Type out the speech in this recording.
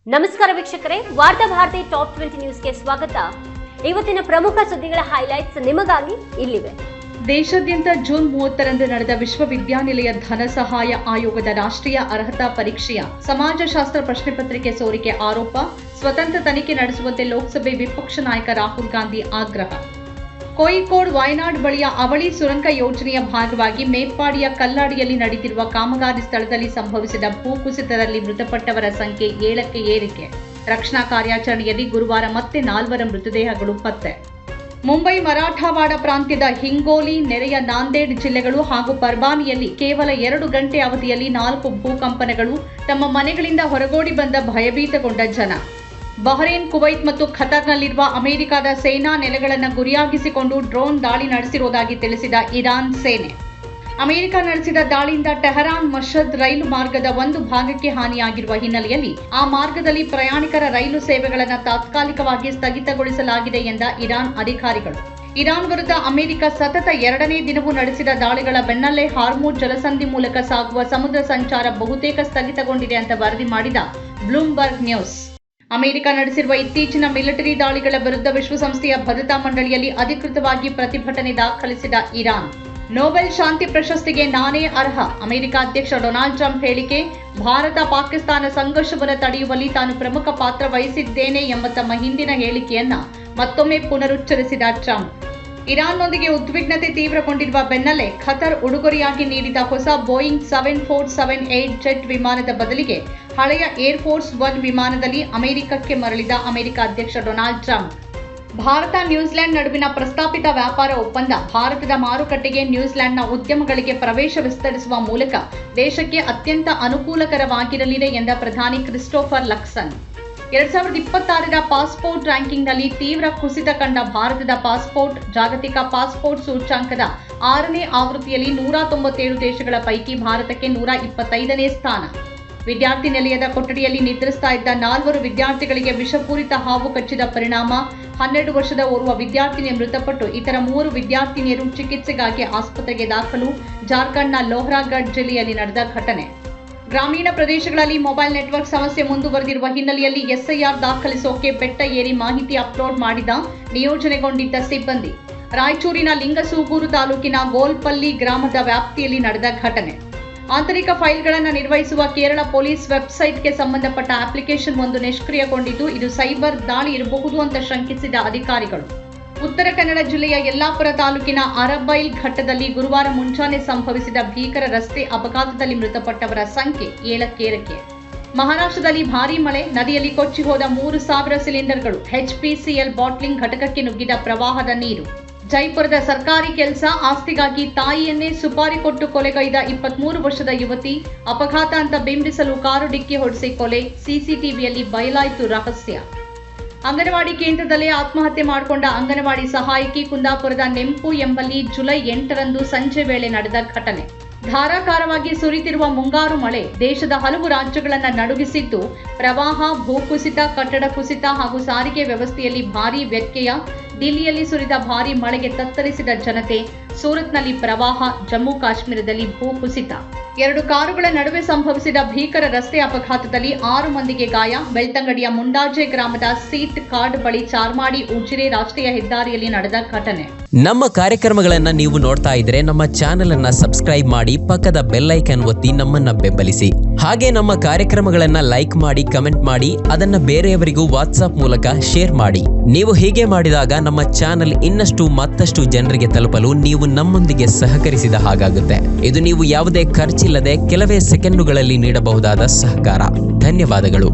ನಮಸ್ಕಾರ ವೀಕ್ಷಕರೇ, ವಾರ್ತಾ ಭಾರತಿ ಟಾಪ್ 20 ನ್ಯೂಸ್ಗೆ ಸ್ವಾಗತ. ಇವತ್ತಿನ ಪ್ರಮುಖ ಸುದ್ದಿಗಳ ಹೈಲೈಟ್ಸ್ ನಿಮಗಾಗಿ ಇಲ್ಲಿವೆ. ದೇಶಾದ್ಯಂತ ಜೂನ್ 30ರಂದು ನಡೆದ ವಿಶ್ವವಿದ್ಯಾನಿಲಯ ಧನ ಸಹಾಯ ಆಯೋಗದ ರಾಷ್ಟ್ರೀಯ ಅರ್ಹತಾ ಪರೀಕ್ಷೆಯ ಸಮಾಜಶಾಸ್ತ್ರ ಪ್ರಶ್ನೆ ಪತ್ರಿಕೆ ಸೋರಿಕೆ ಆರೋಪ, ಸ್ವತಂತ್ರ ತನಿಖೆ ನಡೆಸುವಂತೆ ಲೋಕಸಭೆ ವಿಪಕ್ಷ ನಾಯಕ ರಾಹುಲ್ ಗಾಂಧಿ ಆಗ್ರಹ. ಕೋಯಿಕೋಡ್ ವಯನಾಡ್ ಬಳಿಯ ಅವಳಿ ಸುರಂಗ ಯೋಜನೆಯ ಭಾಗವಾಗಿ ಮೇಪ್ಪಾಡಿಯ ಕಲ್ಲಾಡಿಯಲ್ಲಿ ನಡೆದಿರುವ ಕಾಮಗಾರಿ ಸ್ಥಳದಲ್ಲಿ ಸಂಭವಿಸಿದ ಭೂಕುಸಿತದಲ್ಲಿ ಮೃತಪಟ್ಟವರ ಸಂಖ್ಯೆ 7ಕ್ಕೆ ಏರಿಕೆ. ರಕ್ಷಣಾ ಕಾರ್ಯಾಚರಣೆಯಲ್ಲಿ ಗುರುವಾರ ಮತ್ತೆ 4 ಮೃತದೇಹಗಳು ಪತ್ತೆ. ಮುಂಬೈ ಮರಾಠವಾಡ ಪ್ರಾಂತ್ಯದ ಹಿಂಗೋಲಿ, ನೆರೆಯ ನಾಂದೇಡ್ ಜಿಲ್ಲೆಗಳು ಹಾಗೂ ಪರ್ಬಾನಿಯಲ್ಲಿ ಕೇವಲ 2 ಗಂಟೆ ಅವಧಿಯಲ್ಲಿ 4 ಭೂಕಂಪನಗಳು. ತಮ್ಮ ಮನೆಗಳಿಂದ ಹೊರಗೋಡಿ ಬಂದ ಭಯಭೀತಗೊಂಡ ಜನ. ಬಹರೇನ್, ಕುವೈತ್ ಮತ್ತು ಖತರ್ನಲ್ಲಿರುವ ಅಮೆರಿಕದ ಸೇನಾ ನೆಲೆಗಳನ್ನು ಗುರಿಯಾಗಿಸಿಕೊಂಡು ಡ್ರೋನ್ ದಾಳಿ ನಡೆಸಿರುವುದಾಗಿ ತಿಳಿಸಿದ ಇರಾನ್ ಸೇನೆ. ಅಮೆರಿಕ ನಡೆಸಿದ ದಾಳಿಯಿಂದ ಟೆಹರಾನ್ ಮಷದ್ ರೈಲು ಮಾರ್ಗದ ಒಂದು ಭಾಗಕ್ಕೆ ಹಾನಿಯಾಗಿರುವ ಹಿನ್ನೆಲೆಯಲ್ಲಿ ಆ ಮಾರ್ಗದಲ್ಲಿ ಪ್ರಯಾಣಿಕರ ರೈಲು ಸೇವೆಗಳನ್ನು ತಾತ್ಕಾಲಿಕವಾಗಿ ಸ್ಥಗಿತಗೊಳಿಸಲಾಗಿದೆ ಎಂದ ಇರಾನ್ ಅಧಿಕಾರಿಗಳು. ಇರಾನ್ ವಿರುದ್ಧ ಅಮೆರಿಕ ಸತತ 2ನೇ ದಿನವೂ ನಡೆಸಿದ ದಾಳಿಗಳ ಬೆನ್ನಲ್ಲೇ ಹಾರ್ಮುಜ್ ಜಲಸಂಧಿ ಮೂಲಕ ಸಾಗುವ ಸಮುದ್ರ ಸಂಚಾರ ಬಹುತೇಕ ಸ್ಥಗಿತಗೊಂಡಿದೆ ಅಂತ ವರದಿ ಮಾಡಿದ ಬ್ಲೂಮ್ಬರ್ಗ್ ನ್ಯೂಸ್. ಅಮೆರಿಕ ನಡೆಸಿರುವ ಇತ್ತೀಚಿನ ಮಿಲಿಟರಿ ದಾಳಿಗಳ ವಿರುದ್ಧ ವಿಶ್ವಸಂಸ್ಥೆಯ ಭದ್ರತಾ ಮಂಡಳಿಯಲ್ಲಿ ಅಧಿಕೃತವಾಗಿ ಪ್ರತಿಭಟನೆ ದಾಖಲಿಸಿದ ಇರಾನ್. ನೊಬೆಲ್ ಶಾಂತಿ ಪ್ರಶಸ್ತಿಗೆ ನಾನೇ ಅರ್ಹ, ಅಮೆರಿಕ ಅಧ್ಯಕ್ಷ ಡೊನಾಲ್ಡ್ ಟ್ರಂಪ್ ಹೇಳಿಕೆ. ಭಾರತ ಪಾಕಿಸ್ತಾನ ಸಂಘರ್ಷವನ್ನು ತಡೆಯುವಲ್ಲಿ ತಾನು ಪ್ರಮುಖ ಪಾತ್ರ ವಹಿಸಿದ್ದೇನೆ ಎಂಬ ತಮ್ಮ ಹಿಂದಿನ ಹೇಳಿಕೆಯನ್ನ ಮತ್ತೊಮ್ಮೆ ಪುನರುಚ್ಚರಿಸಿದ ಟ್ರಂಪ್. ಇರಾನ್ನೊಂದಿಗೆ ಉದ್ವಿಗ್ನತೆ ತೀವ್ರಗೊಂಡಿರುವ ಬೆನ್ನಲ್ಲೇ ಖತರ್ ಉಡುಗೊರೆಯಾಗಿ ನೀಡಿದ ಹೊಸ ಬೋಯಿಂಗ್ 7478 ಜೆಟ್ ವಿಮಾನದ ಬದಲಿಗೆ ಹಳೆಯ ಏರ್ಫೋರ್ಸ್ 1 ವಿಮಾನದಲ್ಲಿ ಅಮೆರಿಕಕ್ಕೆ ಮರಳಿದ ಅಮೆರಿಕ ಅಧ್ಯಕ್ಷ ಡೊನಾಲ್ಡ್ ಟ್ರಂಪ್. ಭಾರತ ನ್ಯೂಜಿಲೆಂಡ್ ನಡುವಿನ ಪ್ರಸ್ತಾಪಿತ ವ್ಯಾಪಾರ ಒಪ್ಪಂದ ಭಾರತದ ಮಾರುಕಟ್ಟೆಗೆ ನ್ಯೂಜಿಲೆಂಡ್ನ ಉದ್ಯಮಗಳಿಗೆ ಪ್ರವೇಶ ವಿಸ್ತರಿಸುವ ಮೂಲಕ ದೇಶಕ್ಕೆ ಅತ್ಯಂತ ಅನುಕೂಲಕರವಾಗಿರಲಿದೆ ಎಂದ ಪ್ರಧಾನಿ ಕ್ರಿಸ್ಟೋಫರ್ ಲಕ್ಸನ್. 2026ರ ಪಾಸ್ಪೋರ್ಟ್ ರ್ಯಾಂಕಿಂಗ್ನಲ್ಲಿ ತೀವ್ರ ಕುಸಿತ ಕಂಡ ಭಾರತದ ಪಾಸ್ಪೋರ್ಟ್ ಜಾಗತಿಕ ಪಾಸ್ಪೋರ್ಟ್ ಸೂಚ್ಯಂಕದ 6ನೇ ಆವೃತ್ತಿಯಲ್ಲಿ 197 ದೇಶಗಳ ಪೈಕಿ ಭಾರತಕ್ಕೆ 125ನೇ ಸ್ಥಾನ. ವಿದ್ಯಾರ್ಥಿ ನಿಲಯದ ಕೊಠಡಿಯಲ್ಲಿ ನಿದ್ರಿಸ್ತಾ ಇದ್ದ 4 ವಿದ್ಯಾರ್ಥಿಗಳಿಗೆ ವಿಷಪೂರಿತ ಹಾವು ಕಚ್ಚಿದ ಪರಿಣಾಮ 12 ವರ್ಷದ ಓರ್ವ ವಿದ್ಯಾರ್ಥಿನಿ ಮೃತಪಟ್ಟು ಇತರ 3 ವಿದ್ಯಾರ್ಥಿನಿಯರು ಚಿಕಿತ್ಸೆಗಾಗಿ ಆಸ್ಪತ್ರೆಗೆ ದಾಖಲು. ಜಾರ್ಖಂಡ್ನ ಲೋಹರಾಗಢ್ ಜಿಲ್ಲೆಯಲ್ಲಿ ನಡೆದ ಘಟನೆ. ಗ್ರಾಮೀಣ ಪ್ರದೇಶಗಳಲ್ಲಿ ಮೊಬೈಲ್ ನೆಟ್ವರ್ಕ್ ಸಮಸ್ಯೆ ಮುಂದುವರೆದಿರುವ ಹಿನ್ನೆಲೆಯಲ್ಲಿ ಎಸ್ಐಆರ್ ದಾಖಲಿಸೋಕೆ ಬೆಟ್ಟ ಏರಿ ಮಾಹಿತಿ ಅಪ್ಲೋಡ್ ಮಾಡಿದ ನಿಯೋಜನೆಗೊಂಡಿದ್ದ ಸಿಬ್ಬಂದಿ. ರಾಯಚೂರಿನ ಲಿಂಗಸೂಗೂರು ತಾಲೂಕಿನ ಗೋಲ್ಪಲ್ಲಿ ಗ್ರಾಮದ ವ್ಯಾಪ್ತಿಯಲ್ಲಿ ನಡೆದ ಘಟನೆ. ಆಂತರಿಕ ಫೈಲ್ಗಳನ್ನು ನಿರ್ವಹಿಸುವ ಕೇರಳ ಪೊಲೀಸ್ ವೆಬ್ಸೈಟ್ಗೆ ಸಂಬಂಧಪಟ್ಟ ಅಪ್ಲಿಕೇಶನ್ ಒಂದು ನಿಷ್ಕ್ರಿಯಗೊಂಡಿದ್ದು, ಇದು ಸೈಬರ್ ದಾಳಿ ಇರಬಹುದು ಅಂತ ಶಂಕಿಸಿದ ಅಧಿಕಾರಿಗಳು. ಉತ್ತರ ಕನ್ನಡ ಜಿಲ್ಲೆಯ ಯಲ್ಲಾಪುರ ತಾಲೂಕಿನ ಅರಬೈಲ್ ಘಟ್ಟದಲ್ಲಿ ಗುರುವಾರ ಮುಂಜಾನೆ ಸಂಭವಿಸಿದ ಭೀಕರ ರಸ್ತೆ ಅಪಘಾತದಲ್ಲಿ ಮೃತಪಟ್ಟವರ ಸಂಖ್ಯೆ 7ಕ್ಕೆ ಏರಿಕೆ. ಮಹಾರಾಷ್ಟ್ರದಲ್ಲಿ ಭಾರೀ ಮಳೆ, ನದಿಯಲ್ಲಿ ಕೊಚ್ಚಿ ಹೋದ 3,000 ಸಿಲಿಂಡರ್ಗಳು. HPCL ಬಾಟ್ಲಿಂಗ್ ಘಟಕಕ್ಕೆ ನುಗ್ಗಿದ ಪ್ರವಾಹದ ನೀರು. ಜೈಪುರದ ಸರ್ಕಾರಿ ಕೆಲಸ, ಆಸ್ತಿಗಾಗಿ ತಾಯಿಯನ್ನೇ ಸುಪಾರಿ ಕೊಟ್ಟು ಕೊಲೆಗೈದ 23 ವರ್ಷದ ಯುವತಿ. ಅಪಘಾತ ಅಂತ ಬಿಂಬಿಸಲು ಕಾರು ಡಿಕ್ಕಿ ಹೊಡೆಸಿ ಕೊಲೆ, ಸಿಸಿಟಿವಿಯಲ್ಲಿ ಬಯಲಾಯಿತು ರಹಸ್ಯ. ಅಂಗನವಾಡಿ ಕೇಂದ್ರದಲ್ಲೇ ಆತ್ಮಹತ್ಯೆ ಮಾಡಿಕೊಂಡ ಅಂಗನವಾಡಿ ಸಹಾಯಕಿ. ಕುಂದಾಪುರದ ನೆಂಪು ಎಂಬಲ್ಲಿ ಜುಲೈ 8ರಂದು ಸಂಜೆ ವೇಳೆ ನಡೆದ ಘಟನೆ. ಧಾರಾಕಾರವಾಗಿ ಸುರಿತಿರುವ ಮುಂಗಾರು ಮಳೆ ದೇಶದ ಹಲವು ರಾಜ್ಯಗಳನ್ನು ನಡುಗಿಸಿದ್ದು, ಪ್ರವಾಹ, ಭೂಕುಸಿತ, ಕಟ್ಟಡ ಕುಸಿತ ಹಾಗೂ ಸಾರಿಗೆ ವ್ಯವಸ್ಥೆಯಲ್ಲಿ ಭಾರೀ ವ್ಯತ್ಯಯ. ದಿಲ್ಲಿಯಲ್ಲಿ ಸುರಿದ ಭಾರೀ ಮಳೆಗೆ ತತ್ತರಿಸಿದ ಜನತೆ. ಸೂರತ್ನಲ್ಲಿ ಪ್ರವಾಹ, ಜಮ್ಮು ಕಾಶ್ಮೀರದಲ್ಲಿ ಭೂಕುಸಿತ. 2 ಕಾರುಗಳ ನಡುವೆ ಸಂಭವಿಸಿದ ಭೀಕರ ರಸ್ತೆ ಅಪಘಾತದಲ್ಲಿ 6 ಮಂದಿಗೆ ಗಾಯ. ಬೆಳ್ತಂಗಡಿಯ ಮುಂಡಾಜೆ ಗ್ರಾಮದ ಸೀಟ್ ಕಾರ್ಡ್ ಬಳಿ ಚಾರ್ಮಾಡಿ ಉಜಿರೆ ರಾಷ್ಟ್ರೀಯ ಹೆದ್ದಾರಿಯಲ್ಲಿ ನಡೆದ ಘಟನೆ. ನಮ್ಮ ಕಾರ್ಯಕ್ರಮಗಳನ್ನ ನೀವು ನೋಡ್ತಾ ಇದ್ರೆ ನಮ್ಮ ಚಾನೆಲ್ ಅನ್ನ ಸಬ್ಸ್ಕ್ರೈಬ್ ಮಾಡಿ, ಪಕ್ಕದ ಬೆಲ್ ಐಕಾನ್ ಒತ್ತಿ ನಮ್ಮನ್ನ ಬೆಂಬಲಿಸಿ. ಹಾಗೆ ನಮ್ಮ ಕಾರ್ಯಕ್ರಮಗಳನ್ನ ಲೈಕ್ ಮಾಡಿ, ಕಮೆಂಟ್ ಮಾಡಿ, ಅದನ್ನ ಬೇರೆಯವರಿಗೂ ವಾಟ್ಸ್ಆಪ್ ಮೂಲಕ ಶೇರ್ ಮಾಡಿ. ನೀವು ಹೀಗೆ ಮಾಡಿದಾಗ ನಮ್ಮ ಚಾನೆಲ್ ಮತ್ತಷ್ಟು ಜನರಿಗೆ ತಲುಪಲು ನೀವು ನಮ್ಮೊಂದಿಗೆ ಸಹಕರಿಸಿದ ಹಾಗಾಗುತ್ತೆ. ಇದು ನೀವು ಯಾವುದೇ ಖರ್ಚಿಲ್ಲದೆ ಕೆಲವೇ ಸೆಕೆಂಡುಗಳಲ್ಲಿ ನೀಡಬಹುದಾದ ಸಹಕಾರ. ಧನ್ಯವಾದಗಳು.